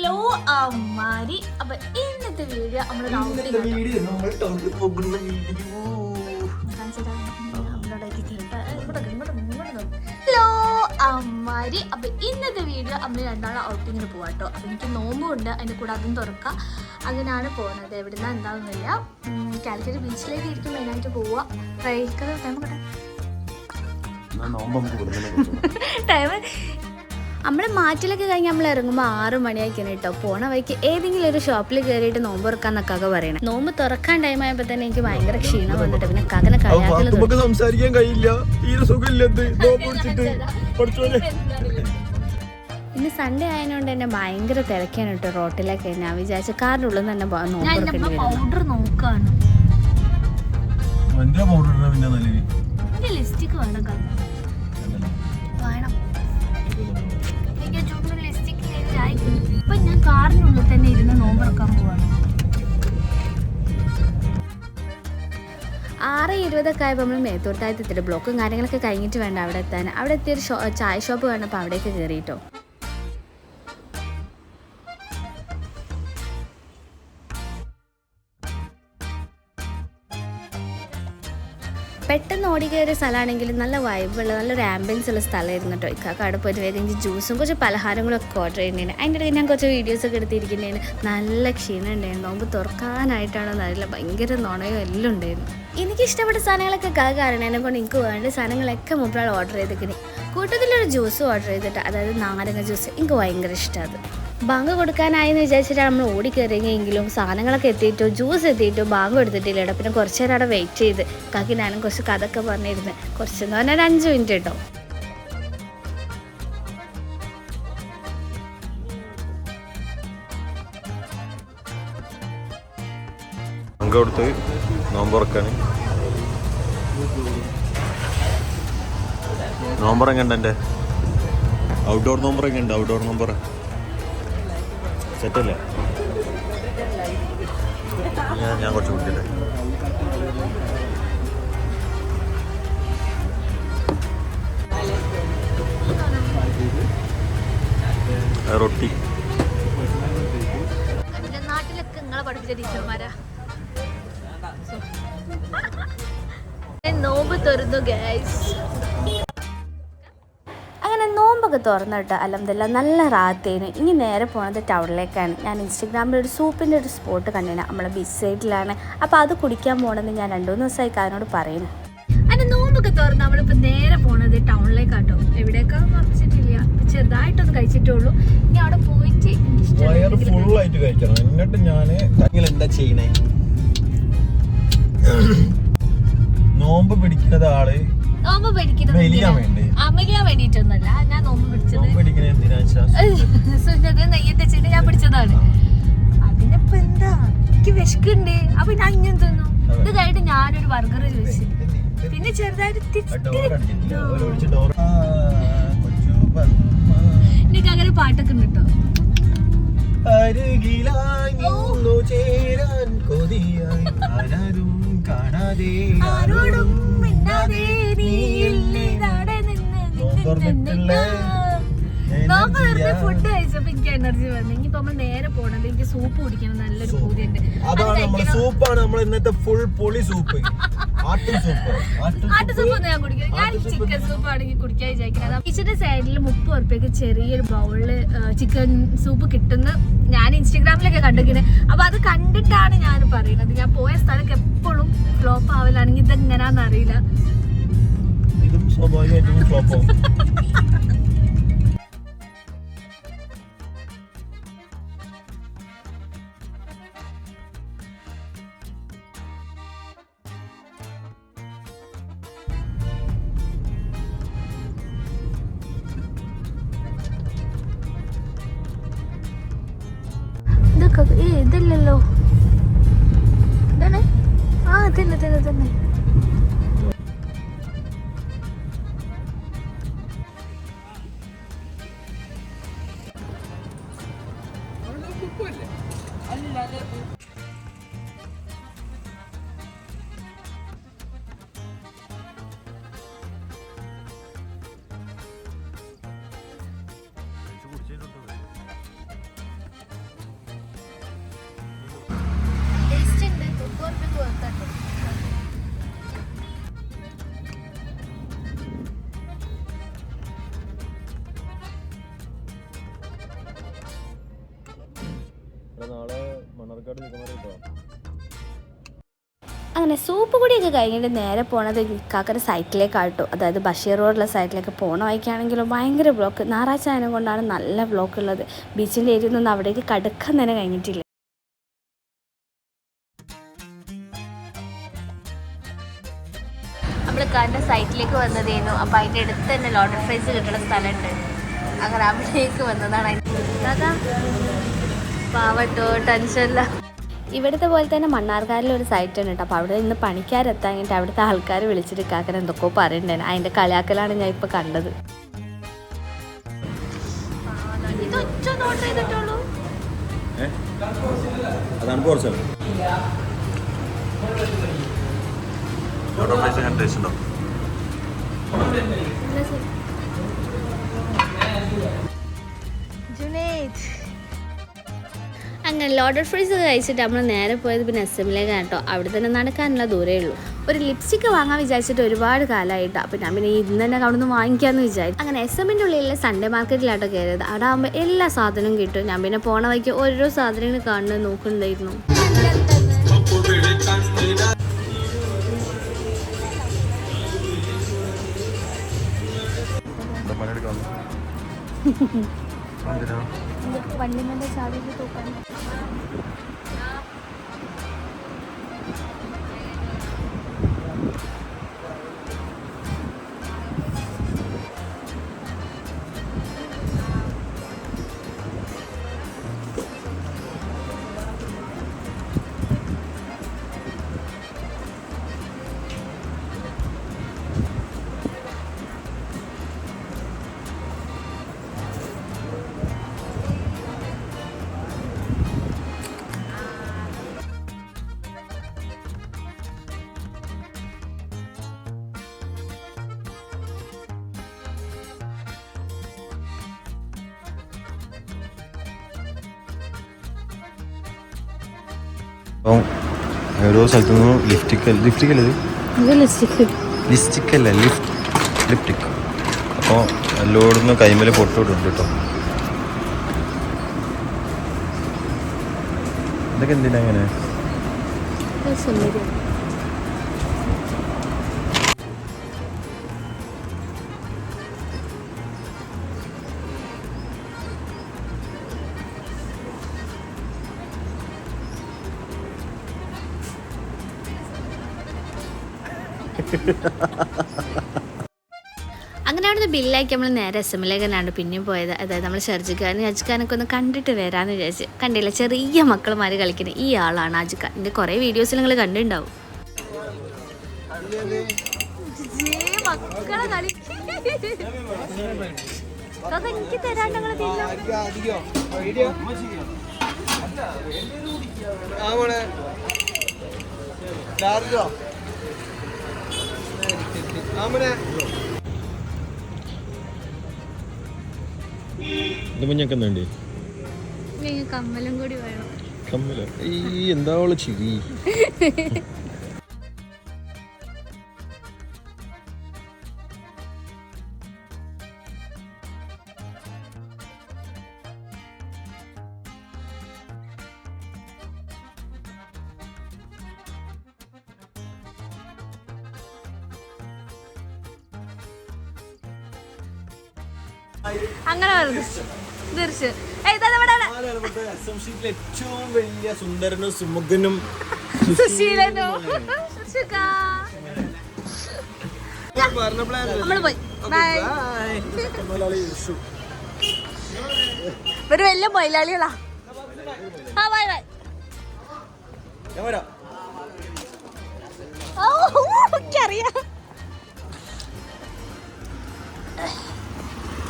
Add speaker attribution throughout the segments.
Speaker 1: Hello അമ്മാരി. അപ്പൊ ഇന്നത്തെ video നമ്മൾ ഹലോ അമ്മാരി. അപ്പൊ ഇന്നത്തെ വീഡിയോ നമ്മൾ രണ്ടാളും ഔട്ടിങ്ങിന് പോവാട്ടോ. അപ്പൊ എനിക്ക് നോമ്പുണ്ട്, അതിന്റെ കൂടെ അതും തുറക്കാം. അങ്ങനെയാണ് പോകുന്നത്. എവിടുന്ന എന്താണെന്നില്ല. കാലിക്കറ്റ് ബീച്ചിലേക്ക് ആയിരിക്കും മെയിനായിട്ട് പോവുക. ടൈം നമ്മൾ മാറ്റിലൊക്കെ കഴിഞ്ഞ് നമ്മൾ ഇറങ്ങുമ്പോൾ 6 മണിയായിരിക്കണം കേട്ടോ. പോണ വഴിക്ക് ഏതെങ്കിലും ഒരു ഷോപ്പിൽ കയറിയിട്ട് നോമ്പ് തുറക്കാന്നൊക്കെ പറയണം. നോമ്പ് തുറക്കാൻ ടൈം ആയപ്പോൾ തന്നെ എനിക്ക് ഭയങ്കര ക്ഷീണം വന്നിട്ട് പിന്നെ കകനെ കളിയാക്കൽ
Speaker 2: സംസാരിക്കാൻ കഴിയില്ല.
Speaker 1: ഇന്ന് സൺഡേ ആയതുകൊണ്ട് തന്നെ ഭയങ്കര തിരക്കാണ് കേട്ടോ റോട്ടിലൊക്കെ. ഞാൻ വിചാരിച്ച കാറിൻ്റെ ഉള്ളിൽ തന്നെ പൗഡർ നോക്കാണ്. ലിസ്റ്റിക്ക് വേണം വേണം. ഇപ്പൊ ഞാൻ കാറിനുള്ളിൽ തന്നെ ഇരുന്ന് നോമ്പറക്കാൻ പോവാണ്. 6:20 ആയപ്പോൾ നമ്മൾ മേത്തോട്ടായത്ത് എത്തിയിട്ട് ബ്ലോക്കും കാര്യങ്ങളൊക്കെ കഴിഞ്ഞിട്ട് വേണ്ട അവിടെ എത്താൻ. അവിടെ എത്തിയൊരു ചായ ഷോപ്പ് കണ്ടപ്പോൾ അവിടേക്ക് കയറിയിട്ടോ. പെട്ടെന്ന് ഓടി കയറിയ സ്ഥലമാണെങ്കിലും നല്ല വൈബുള്ള നല്ലൊരു ആംബിയൻസ് ഉള്ള സ്ഥലമായിരുന്നു കേട്ടോ. ഇക്കാക്ക് അവിടെ പോയിട്ട് വേഗം എനിക്ക് ജ്യൂസും കുറച്ച് പലഹാരങ്ങളൊക്കെ ഓർഡർ ചെയ്യുന്നതിന്. അതിൻ്റെ ഇടയ്ക്ക് ഞാൻ കുറച്ച് വീഡിയോസൊക്കെ എടുത്തിരിക്കുന്നതിന് നല്ല ക്ഷീണം ഉണ്ടായിരുന്നു. നോമ്പ് തുറക്കാനായിട്ടാണോ എന്നറിയില്ല, ഭയങ്കര നുണയോ എല്ലാം ഉണ്ടായിരുന്നു. എനിക്കിഷ്ടപ്പെട്ട സാധനങ്ങളൊക്കെ കാണുന്നതിനെ കൊണ്ട് എനിക്ക് വേണ്ട സാധനങ്ങളൊക്കെ മുമ്പാൾ ഓർഡർ ചെയ്തിരിക്കുന്നത്. കൂട്ടത്തിലൊരു ജ്യൂസ് ഓർഡർ ചെയ്തിട്ട്, അതായത് നാരങ്ങ ജ്യൂസ്. എനിക്ക് ഭയങ്കര ഇഷ്ടമാണ്. ബാങ്ക് കൊടുക്കാനായെന്ന് വിചാരിച്ചിട്ടാണ് നമ്മൾ ഓടിക്കയറിയെങ്കിലും സാധനങ്ങളൊക്കെ എത്തിയിട്ടോ ജ്യൂസ് എത്തിയിട്ടോ ബാങ്ക് എടുത്തിട്ടില്ല കേട്ടോ. പിന്നെ കുറച്ച് നേരം അവിടെ വെയിറ്റ് ചെയ്ത് കാക്കി ഞാനും കുറച്ച് കഥയൊക്കെ പറഞ്ഞിരുന്നത്. കുറച്ചെന്ന് പറഞ്ഞാൽ 5 മിനിറ്റ് കേട്ടോ.
Speaker 2: കൊടുത്ത് നോമ്പുറക്കാൻ നോമ്പറങ്ങണ്ട. എൻ്റെ ഔട്ട്ഡോർ നോമ്പറങ്ങണ്ട്. ഔട്ട്ഡോർ നോമ്പറ സെറ്റല്ലേ? ഞാൻ കുറച്ച് കുടിക്കട്ടെ. റൊട്ടി
Speaker 1: നാട്ടിലൊക്കെ നിങ്ങളെ പഠിപ്പിച്ച ടീച്ചർമാരാ. നോമ്പ് തുറന്നു ഗൈസ്. അങ്ങനെ നോമ്പൊക്കെ തുറന്നിട്ട് അൽഹംദുലില്ലാ നല്ല റാത്തേന്. ഇനി നേരെ പോണത് ടൗണിലേക്കാണ്. ഞാൻ ഇൻസ്റ്റഗ്രാമിൽ ഒരു സൂപ്പിൻ്റെ ഒരു സ്പോട്ട് കണ്ടിന്, നമ്മളെ ബീച്ച് സൈഡിലാണ്. അപ്പോൾ അത് കുടിക്കാൻ പോകണമെന്ന് ഞാൻ 2-3 ദിവസമായി കാരനോട് പറയുന്നു. അങ്ങനെ നോമ്പൊക്കെ തുറന്ന് നമ്മളിപ്പോൾ നേരെ പോണത് ടൗണിലേക്കാട്ടോ. എവിടേക്കാ മറിച്ചിട്ടില്ല, ചെറുതായിട്ടൊന്ന് കഴിച്ചിട്ടുള്ളൂ. ഇനി അവിടെ പോയിട്ട്
Speaker 2: ഫുള്ളായിട്ട് കഴിക്കണം. എന്നിട്ട് ഞാൻ എന്താ ചെയ്യണേ, നോമ്പ് പിടിക്കുന്നത് ആള്
Speaker 1: നോമ്പ് പിടിക്കുന്നത് അമലിയാൻ വേണ്ടിയിട്ടൊന്നല്ല. ഞാൻ നോമ്പ് പിടിച്ചത് സുന്നത്ത് നെയ്യത്തെ വെച്ചിട്ട് ഞാൻ പിടിച്ചതാണ്. അതിനിപ്പോ എന്താ, എനിക്ക് വിശക്കുണ്ട്. അപ്പൊ ഞാൻ ഇങ്ങനെ തിന്നു. ഇത് കഴിഞ്ഞിട്ട് ഞാനൊരു ബർഗർ ചോദിച്ചു. പിന്നെ ചെറുതായിട്ട് എനിക്ക് അങ്ങനെ പാട്ടൊക്കെ ഉണ്ട് കേട്ടോ. ആരോടും മിണ്ടാതെ ഫുഡ് കഴിച്ചപ്പോ എനിക്ക് എനർജി വന്നു. ഇനിയിപ്പോ നമ്മൾ നേരെ പോണത് എനിക്ക് സൂപ്പ് കുടിക്കണം. നല്ലൊരു പൂതിയുണ്ട്.
Speaker 2: സൂപ്പാണ് നമ്മൾ ഇന്നത്തെ ഫുൾ പൊളി സൂപ്പ്.
Speaker 1: ആട്ടുസൂപ്പൊന്നും ഞാൻ കുടിക്കും. ഞാൻ ചിക്കൻ സൂപ്പ് ആണെങ്കിൽ കുടിക്കാൻ വിചാരിക്കുന്നത്. ബീച്ചിന്റെ സൈഡിൽ 30 ഉറുപ്പ്യക്ക് ചെറിയൊരു ബൗളില് ചിക്കൻ സൂപ്പ് കിട്ടുന്ന ഞാൻ ഇൻസ്റ്റഗ്രാമിലൊക്കെ കണ്ടിരിക്കുന്നത്. അപ്പൊ അത് കണ്ടിട്ടാണ് ഞാൻ പറയുന്നത്. ഞാൻ പോയ സ്ഥലമൊക്കെ എപ്പോഴും ഫ്ലോപ്പ് ആവലാണെങ്കിൽ ഇതെങ്ങനാന്ന് അറിയില്ല.
Speaker 2: ഇതും സ്വാഭാവികമായിട്ടും ഫ്ലോപ്പ് ആവും.
Speaker 1: ഇതല്ലല്ലോ, ഇതാണ്. ആ തന്നെ തന്നെ തന്നെ.
Speaker 2: നാളെ മണ്ണാർക്കാട് നിൽക്കാൻ കേട്ടോ.
Speaker 1: അങ്ങനെ സൂപ്പ് കൂടിയൊക്കെ കഴിഞ്ഞിട്ട് നേരെ പോണത് ഇക്കാക്കര സൈറ്റിലേക്കാട്ടോ, അതായത് ബഷീർ റോഡിലെ സൈറ്റിലേക്ക് പോണ വഴിക്കാണെങ്കിലും ഭയങ്കര ബ്ലോക്ക്. ഞായറാഴ്ച ആയതിനെ കൊണ്ടാണ് നല്ല ബ്ലോക്ക് ഉള്ളത്. ബീച്ചിൻ്റെ ഏരിയയിൽ നിന്ന് അവിടേക്ക് കടുക്കാൻ തന്നെ കഴിഞ്ഞിട്ടില്ല. നമ്മൾ കാറിൻ്റെ സൈറ്റിലേക്ക് വന്നതായിരുന്നു. അപ്പോൾ അതിൻ്റെ അടുത്ത് തന്നെ ലോട്ടർ ഫ്രൈസ് കിട്ടുന്ന സ്ഥലമുണ്ട്. അങ്ങനെ അവിടേക്ക് വന്നതാണ്. അതാ പാവട്ടോ, ടെൻഷനില്ല. ഇവിടുത്തെ പോലെ തന്നെ മണ്ണാർക്കാടിലൊരു സൈറ്റ് ഉണ്ട് കേട്ടോ. അപ്പോൾ അവിടെ നിന്ന് പണിക്കാരെത്താങ്ങിട്ട് അവിടുത്തെ ആൾക്കാർ വിളിച്ചിട്ട് കാക്കൻ എന്തൊക്കെയോ പറയുന്നുണ്ടായിരുന്നു. അതിൻ്റെ കളിയാക്കലാണ് ഞാൻ ഇപ്പോൾ കണ്ടത്.
Speaker 2: അതാണ് കുറച്ച് അങ്ങനെ ലോഡർ ഫ്രൈസ് കഴിച്ചിട്ട് നമ്മൾ നേരെ പോയത് പിന്നെ SM-ലേക്കാണ് കേട്ടോ. അവിടെ തന്നെ നടക്കാനുള്ള ദൂരമേ ഉള്ളൂ. ഒരു ലിപ്സ്റ്റിക്ക് വാങ്ങാൻ വിചാരിച്ചിട്ട് ഒരുപാട് കാലമായിട്ടോ. അപ്പോൾ ഞാൻ പിന്നെ ഇന്ന് തന്നെ അവിടെ നിന്ന് വാങ്ങിക്കാമെന്ന് വിചാരിച്ചു. അങ്ങനെ SM-ൻ്റെ ഉള്ളിലെ സൺഡേ മാർക്കറ്റിലാട്ടോ കയറിയത്. അവിടെ ആകുമ്പോൾ എല്ലാ സാധനവും കിട്ടും. ഞാൻ പിന്നെ പോണ വഴിക്ക് ഓരോ സാധനങ്ങൾ കാണുന്നത് നോക്കുന്നുണ്ടായിരുന്നു. വണ്ടിമേൻ്റെ ചാവിയിൽ തൂക്കാൻ. ഓരോ സ്ഥലത്തു നിന്നും ലിപ്സ്റ്റിക് അല്ല ലിപ്സ്റ്റിക്. അപ്പോൾ എല്ലായിടത്തുനിന്ന് കൈമേൽ പൊട്ടോടുണ്ട് കേട്ടോ. ഇതൊക്കെ എന്തിനാ അങ്ങനെ?
Speaker 1: അങ്ങനെ അവിടുന്ന് ബില്ലാക്കി നമ്മൾ നേരെ SM-ലേക്കാണ് പിന്നെയും പോയത്. അതായത് നമ്മൾ ഷർജിക്കാനും അജിക്കാനൊക്കെ ഒന്ന് കണ്ടിട്ട് വരാമെന്ന് വിചാരിച്ച്. കണ്ടില്ല, ചെറിയ മക്കളുമാർ കളിക്കുന്നത് ഈ ആളാണ് അജിക്ക. എൻ്റെ കുറേ വീഡിയോസിൽ നിങ്ങൾ കണ്ടിട്ടുണ്ടാവും. മക്കളെ കളി എനിക്ക് തരാണ്ട് നിങ്ങൾ കമ്മലും കൂടി വേണം.
Speaker 2: കമ്മലോ? ഈ എന്താ ചിരി.
Speaker 1: അങ്ങനെ
Speaker 2: ഏറ്റവും വലിയ സുന്ദരനും സുമുഖനും
Speaker 1: ഒരു വലിയ മൊയിലാളികളാ. അറിയാം.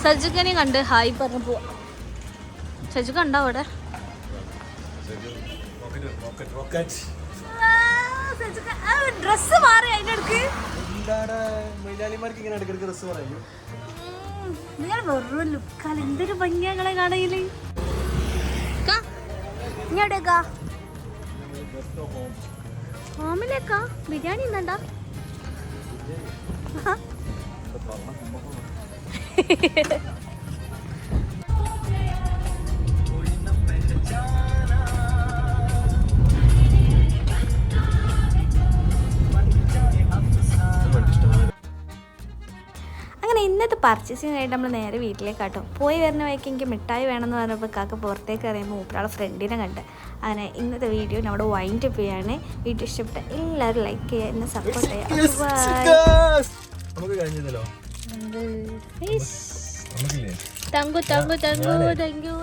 Speaker 1: സജുക്കനെ കണ്ട് ഹായ് പറഞ്ഞു പോവാ. സജു കണ്ടോ അവിടെ? ഡ്രസ് മാറി അതിനടുക്ക് നിങ്ങൾ വെറും ലുക്കാൽ എന്തൊരു ഭംഗിയാങ്ങളെ കാണയില്. ഇങ്ങോട്ടേക്കാ ഹോമിലേക്കാ ബിരിയാണി ഇന്നണ്ടാ. പർച്ചേസിങ് കഴിഞ്ഞിട്ട് നമ്മൾ നേരെ വീട്ടിലേക്കാട്ടോ. പോയി വരുന്ന വഴിക്ക് എനിക്ക് മിഠായി വേണമെന്ന് പറഞ്ഞപ്പോൾ കാക്ക പുറത്തേക്ക് അറിയുമ്പോൾ മൂപ്പരാളെ ഫ്രണ്ടിനെ കണ്ട്. അങ്ങനെ ഇന്നത്തെ വീഡിയോ നമ്മുടെ വൈൻഡ് അപ്പ് ചെയ്യാണ്. വീഡിയോ ഇഷ്ടപ്പെട്ട എല്ലാവരും ലൈക്ക് ചെയ്യുക, എന്നെ സപ്പോർട്ട് ചെയ്യുക.
Speaker 2: Thank you